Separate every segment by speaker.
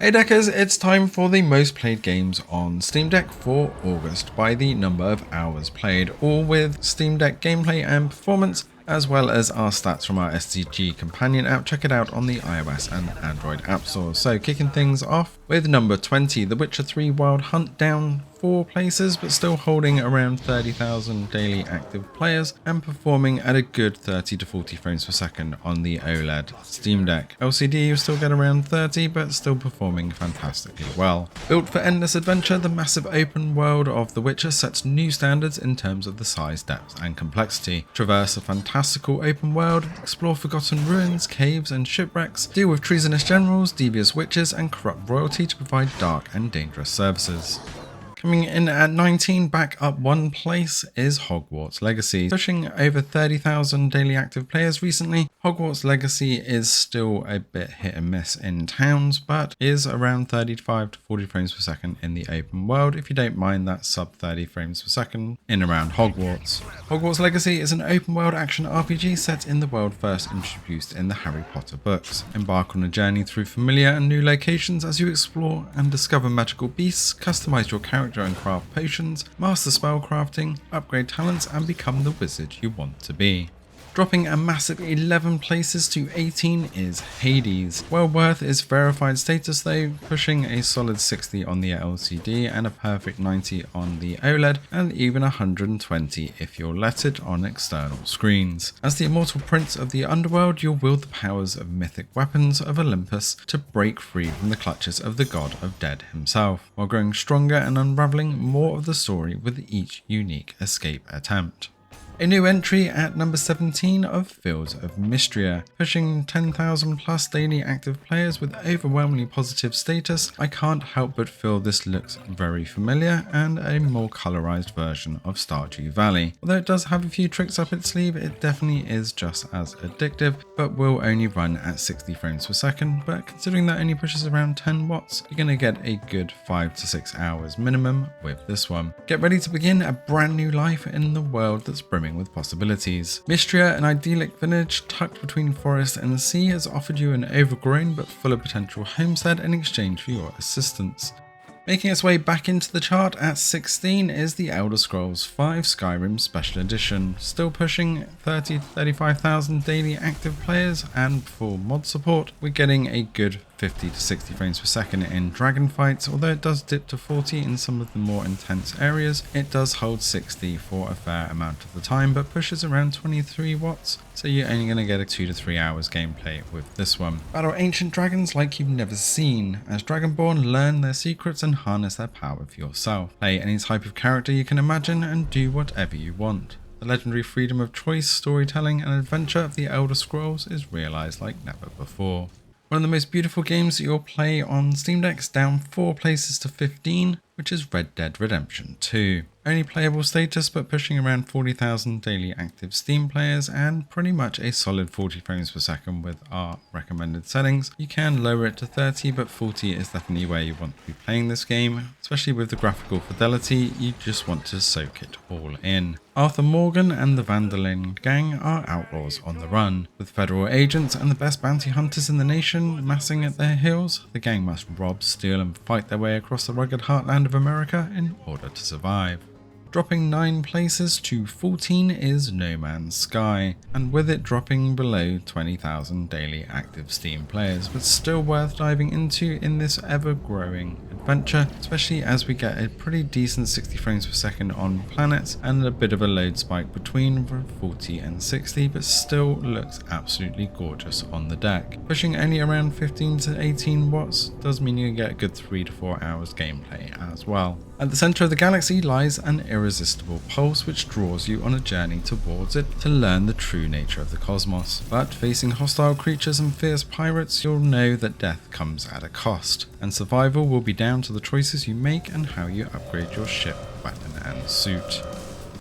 Speaker 1: Hey Deckers, it's time for the most played games on Steam Deck for August by the number of hours played, all with Steam Deck gameplay and performance, as well as our stats from our SDG Companion App. Check it out on the iOS and Android app stores. So kicking things off with number 20, The Witcher 3 Wild Hunt, down 4 places but still holding around 30,000 daily active players and performing at a good 30 to 40 frames per second on the OLED Steam Deck. LCD you still get around 30 but still performing fantastically well. Built for endless adventure, the massive open world of The Witcher sets new standards in terms of the size, depth and complexity. Traverse a fantastical open world, explore forgotten ruins, caves and shipwrecks, deal with treasonous generals, devious witches and corrupt royalty to provide dark and dangerous services. Coming in at 19, back up one place, is Hogwarts Legacy. Pushing over 30,000 daily active players recently, Hogwarts Legacy is still a bit hit and miss in towns, but is around 35 to 40 frames per second in the open world, if you don't mind that sub 30 frames per second in around Hogwarts. Hogwarts Legacy is an open world action RPG set in the world first introduced in the Harry Potter books. Embark on a journey through familiar and new locations as you explore and discover magical beasts, customize your character and craft potions, master spellcrafting, upgrade talents and become the wizard you want to be. Dropping a massive 11 places to 18 is Hades. Well worth its verified status though, pushing a solid 60 on the LCD and a perfect 90 on the OLED, and even 120 if you're let it on external screens. As the immortal prince of the underworld, you'll wield the powers of mythic weapons of Olympus to break free from the clutches of the god of dead himself, while growing stronger and unraveling more of the story with each unique escape attempt. A new entry at number 17 of Fields of Mistria, pushing 10,000 plus daily active players with overwhelmingly positive status. I can't help but feel this looks very familiar and a more colorized version of Stardew Valley. Although it does have a few tricks up its sleeve, it definitely is just as addictive, but will only run at 60 frames per second. But considering that only pushes around 10 watts, you're going to get a good 5 to 6 hours minimum with this one. Get ready to begin a brand new life in the world that's brimming with possibilities. Mistria, an idyllic village tucked between forest and the sea, has offered you an overgrown but full of potential homestead in exchange for your assistance. Making its way back into the chart at 16 is the Elder Scrolls V Skyrim Special Edition, still pushing 30 to 35,000 daily active players, and for mod support we're getting a good 50 to 60 frames per second in dragon fights. Although it does dip to 40 in some of the more intense areas, it does hold 60 for a fair amount of the time, but pushes around 23 watts, so you're only going to get a 2 to 3 hours gameplay with this one. Battle ancient dragons like you've never seen. As Dragonborn, learn their secrets and harness their power for yourself. Play any type of character you can imagine and do whatever you want. The legendary freedom of choice, storytelling and adventure of the Elder Scrolls is realised like never before. One of the most beautiful games that you'll play on Steam Deck's down 4 places to 15, which is Red Dead Redemption 2. Only playable status but pushing around 40,000 daily active Steam players and pretty much a solid 40 frames per second with our recommended settings. You can lower it to 30, but 40 is definitely where you want to be playing this game, especially with the graphical fidelity. You just want to soak it all in. Arthur Morgan and the Vandalin gang are outlaws on the run. With federal agents and the best bounty hunters in the nation massing at their heels, the gang must rob, steal and fight their way across the rugged heartland of America in order to survive. Dropping 9 places to 14 is No Man's Sky, and with it dropping below 20,000 daily active Steam players, but still worth diving into in this ever-growing adventure, especially as we get a pretty decent 60 frames per second on planets and a bit of a load spike between 40 and 60, but still looks absolutely gorgeous on the deck. Pushing only around 15 to 18 watts does mean you get a good 3 to 4 hours gameplay as well. At the centre of the galaxy lies an irresistible pulse which draws you on a journey towards it to learn the true nature of the cosmos. But facing hostile creatures and fierce pirates, you'll know that death comes at a cost, and survival will be down to the choices you make and how you upgrade your ship, weapon and suit.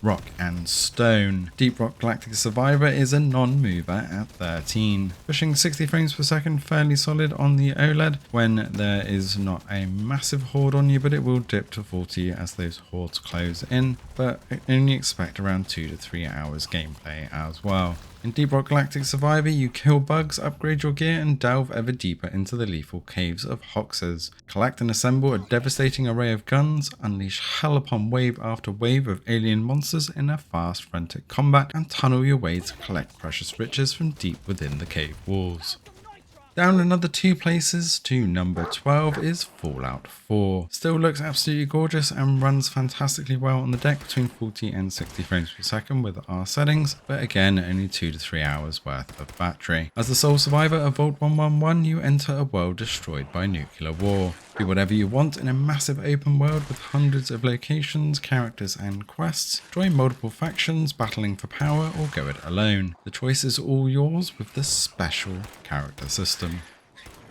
Speaker 1: Rock and Stone. Deep Rock Galactic Survivor is a non-mover at 13, pushing 60 frames per second, fairly solid on the OLED when there is not a massive horde on you, but it will dip to 40 as those hordes close in, but only expect around 2 to 3 hours gameplay as well. In Deep Rock Galactic Survivor, you kill bugs, upgrade your gear, and delve ever deeper into the lethal caves of Hoxes. Collect and assemble a devastating array of guns, unleash hell upon wave after wave of alien monsters in a fast, frantic combat, and tunnel your way to collect precious riches from deep within the cave walls. Down another 2 places to number 12 is Fallout 4. Still looks absolutely gorgeous and runs fantastically well on the deck between 40 and 60 frames per second with our settings, but again only 2 to 3 hours worth of battery. As the sole survivor of Vault 111, you enter a world destroyed by nuclear war. Do whatever you want in a massive open world with hundreds of locations, characters and quests. Join multiple factions battling for power or go it alone. The choice is all yours with the special character system.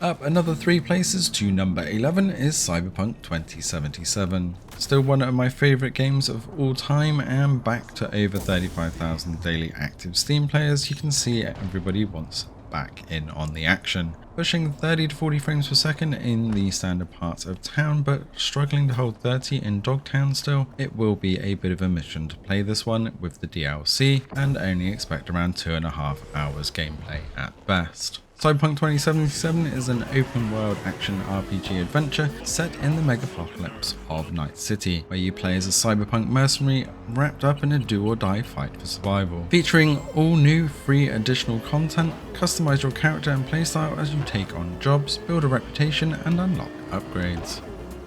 Speaker 1: Up another 3 places to number 11 is Cyberpunk 2077. Still one of my favourite games of all time, and back to over 35,000 daily active Steam players. You can see everybody wants back in on the action. Pushing 30 to 40 frames per second in the standard parts of town, but struggling to hold 30 in Dogtown still. It will be a bit of a mission to play this one with the DLC, and only expect around 2.5 hours gameplay at best. Cyberpunk 2077 is an open-world action RPG adventure set in the megapocalypse of Night City, where you play as a cyberpunk mercenary wrapped up in a do-or-die fight for survival. Featuring all new free additional content, customize your character and playstyle as you take on jobs, build a reputation, and unlock upgrades.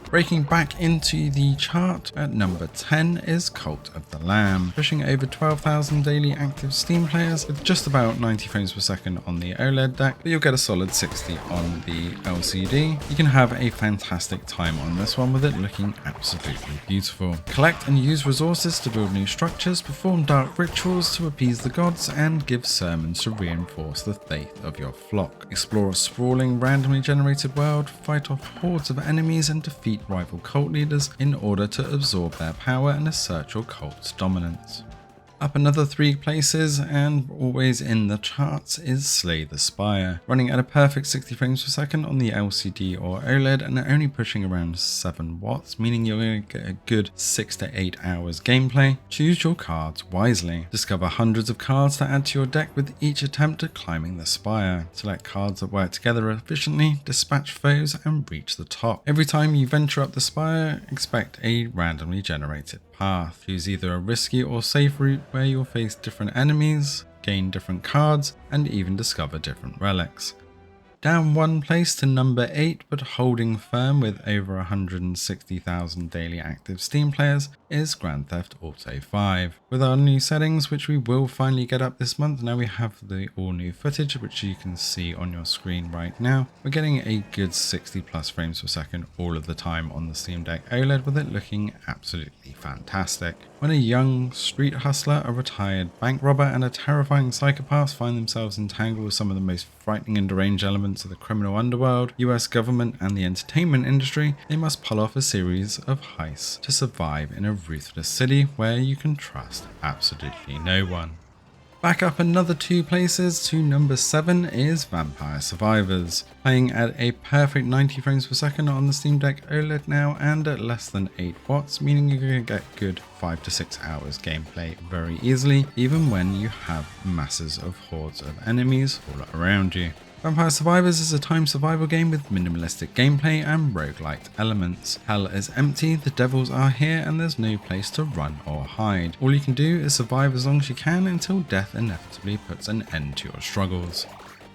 Speaker 1: Breaking back into the chart at number 10 is Cult of the Lamb, pushing over 12,000 daily active Steam players with just about 90 frames per second on the OLED deck, but you'll get a solid 60 on the LCD. You can have a fantastic time on this one with it looking absolutely beautiful. Collect and use resources to build new structures, perform dark rituals to appease the gods, and give sermons to reinforce the faith of your flock. Explore a sprawling, randomly generated world, fight off hordes of enemies, and defeat rival cult leaders in order to absorb their power and assert your cult's dominance. Up another 3 places, and always in the charts, is Slay the Spire, running at a perfect 60 frames per second on the LCD or OLED and only pushing around 7 watts, meaning you're going to get a good 6 to 8 hours gameplay. Choose your cards wisely. Discover hundreds of cards to add to your deck with each attempt at climbing the spire. Select cards that work together efficiently, dispatch foes, and reach the top. Every time you venture up the spire, expect a randomly generated path. Choose either a risky or safe route where you'll face different enemies, gain different cards, and even discover different relics. Down 1 place to number 8, but holding firm with over 160,000 daily active Steam players, is Grand Theft Auto 5. With our new settings, which we will finally get up this month, now we have the all new footage, which you can see on your screen right now. We're getting a good 60 plus frames per second all of the time on the Steam Deck OLED, with it looking absolutely fantastic. When a young street hustler, a retired bank robber, and a terrifying psychopath find themselves entangled with some of the most frightening and deranged elements of the criminal underworld, US government, and the entertainment industry, they must pull off a series of heists to survive in a ruthless city where you can trust absolutely no one. Back up another 2 places to number 7 is Vampire Survivors, playing at a perfect 90 frames per second on the Steam Deck OLED now and at less than 8 watts, meaning you're going to get good 5 to 6 hours gameplay very easily, even when you have masses of hordes of enemies all around you. Vampire Survivors is a time survival game with minimalistic gameplay and roguelite elements. Hell is empty, the devils are here, and there's no place to run or hide. All you can do is survive as long as you can until death inevitably puts an end to your struggles.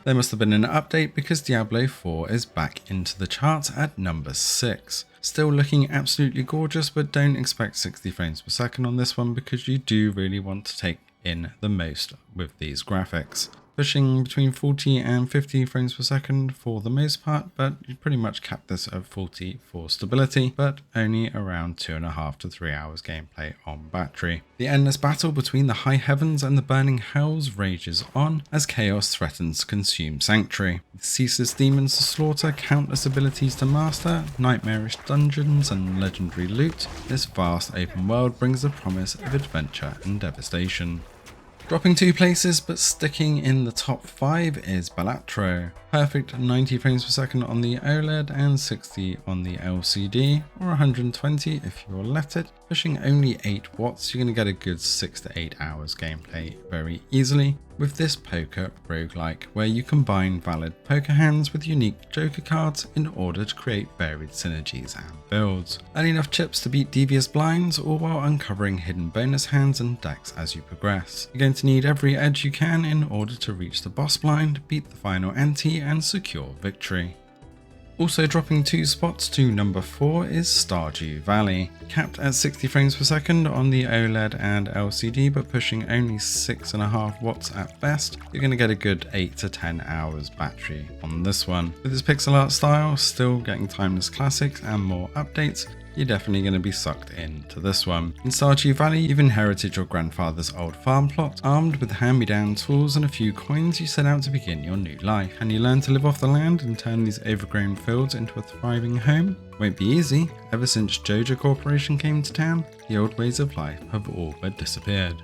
Speaker 1: There must have been an update because Diablo IV is back into the charts at number 6. Still looking absolutely gorgeous, but don't expect 60 frames per second on this one because you do really want to take in the most with these graphics. Pushing between 40 and 50 frames per second for the most part, but you pretty much cap this at 40 for stability, but only around 2.5 to 3 hours gameplay on battery. The endless battle between the high heavens and the burning hells rages on as chaos threatens to consume Sanctuary. With ceaseless demons to slaughter, countless abilities to master, nightmarish dungeons and legendary loot, this vast open world brings the promise of adventure and devastation. Dropping 2 places but sticking in the top 5 is Balatro. Perfect 90 frames per second on the OLED and 60 on the LCD, or 120 if you'll let it. Pushing only 8 watts, you're going to get a good 6 to 8 hours gameplay very easily. with this poker roguelike, where you combine valid poker hands with unique joker cards in order to create varied synergies and builds. Earn enough chips to beat devious blinds, all while uncovering hidden bonus hands and decks as you progress. You're going to need every edge you can in order to reach the boss blind, beat the final ante and secure victory. Also dropping 2 spots to number 4 is Stardew Valley. Capped at 60 frames per second on the OLED and LCD, but pushing only 6.5 watts at best, you're going to get a good 8 to 10 hours battery on this one. With its pixel art style, still getting timeless classics and more updates, you're definitely going to be sucked into this one. In Stardew Valley, you've inherited your grandfather's old farm plot. Armed with hand-me-down tools and a few coins, you set out to begin your new life. And you learn to live off the land and turn these overgrown fields into a thriving home? Won't be easy. Ever since Jojo Corporation came to town, the old ways of life have all but disappeared.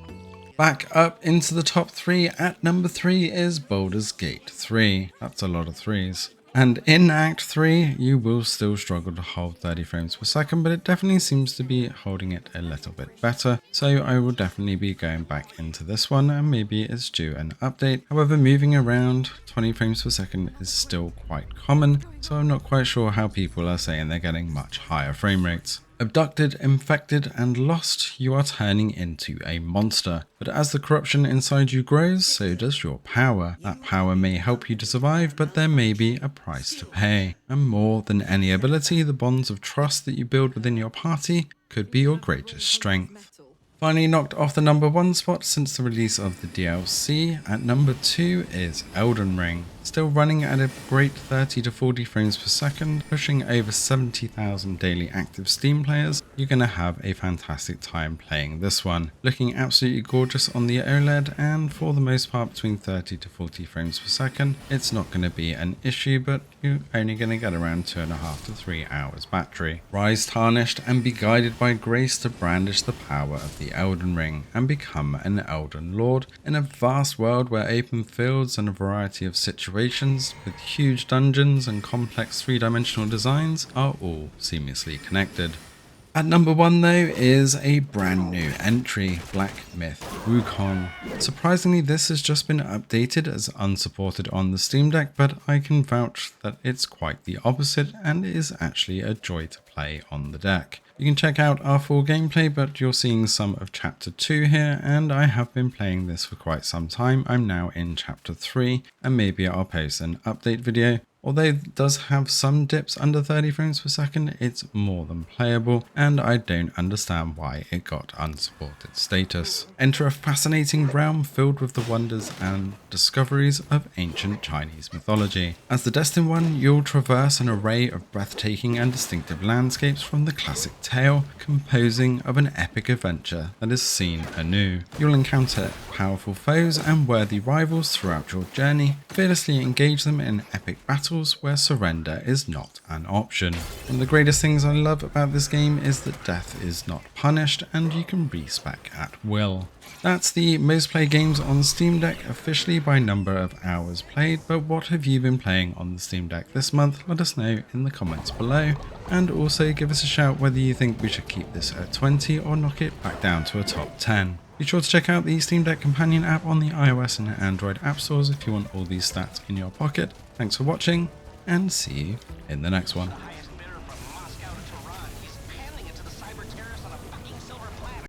Speaker 1: Back up into the top 3 at number 3 is Baldur's Gate 3. That's a lot of 3s. And in Act 3, you will still struggle to hold 30 frames per second, but it definitely seems to be holding it a little bit better. So I will definitely be going back into this one, and maybe it's due an update. However, moving around 20 frames per second is still quite common, so I'm not quite sure how people are saying they're getting much higher frame rates. Abducted, infected, and lost, you are turning into a monster. But as the corruption inside you grows, so does your power. That power may help you to survive, but there may be a price to pay. And more than any ability, the bonds of trust that you build within your party could be your greatest strength. Finally knocked off the number 1 spot since the release of the DLC, at number 2 is Elden Ring. Still running at a great 30 to 40 frames per second, pushing over 70,000 daily active Steam players, you're going to have a fantastic time playing this one. Looking absolutely gorgeous on the OLED, and for the most part between 30 to 40 frames per second, it's not going to be an issue, but you're only going to get around 2.5 to 3 hours battery. Rise tarnished and be guided by grace to brandish the power of the Elden Ring and become an Elden Lord in a vast world where open fields and a variety of situations with huge dungeons and complex 3-dimensional designs are all seamlessly connected. At number 1 though is a brand new entry, Black Myth Wukong. Surprisingly, this has just been updated as unsupported on the Steam Deck, but I can vouch that it's quite the opposite and is actually a joy to play on the deck. You can check out our full gameplay, but you're seeing some of chapter 2 here, and I have been playing this for quite some time. I'm now in chapter 3, and maybe I'll post an update video. Although it does have some dips under 30 frames per second, it's more than playable, and I don't understand why it got unsupported status. Enter a fascinating realm filled with the wonders and discoveries of ancient Chinese mythology. As the Destined One, you'll traverse an array of breathtaking and distinctive landscapes from the classic tale, composing of an epic adventure that is seen anew. You'll encounter powerful foes and worthy rivals throughout your journey, fearlessly engage them in epic battles where surrender is not an option. One of the greatest things I love about this game is that death is not punished and you can respec at will. That's the most played games on Steam Deck officially by number of hours played, but what have you been playing on the Steam Deck this month? Let us know in the comments below, and also give us a shout whether you think we should keep this at 20 or knock it back down to a top 10. Be sure to check out the Steam Deck Companion App on the iOS and Android app stores if you want all these stats in your pocket. Thanks for watching, and see you in the next one.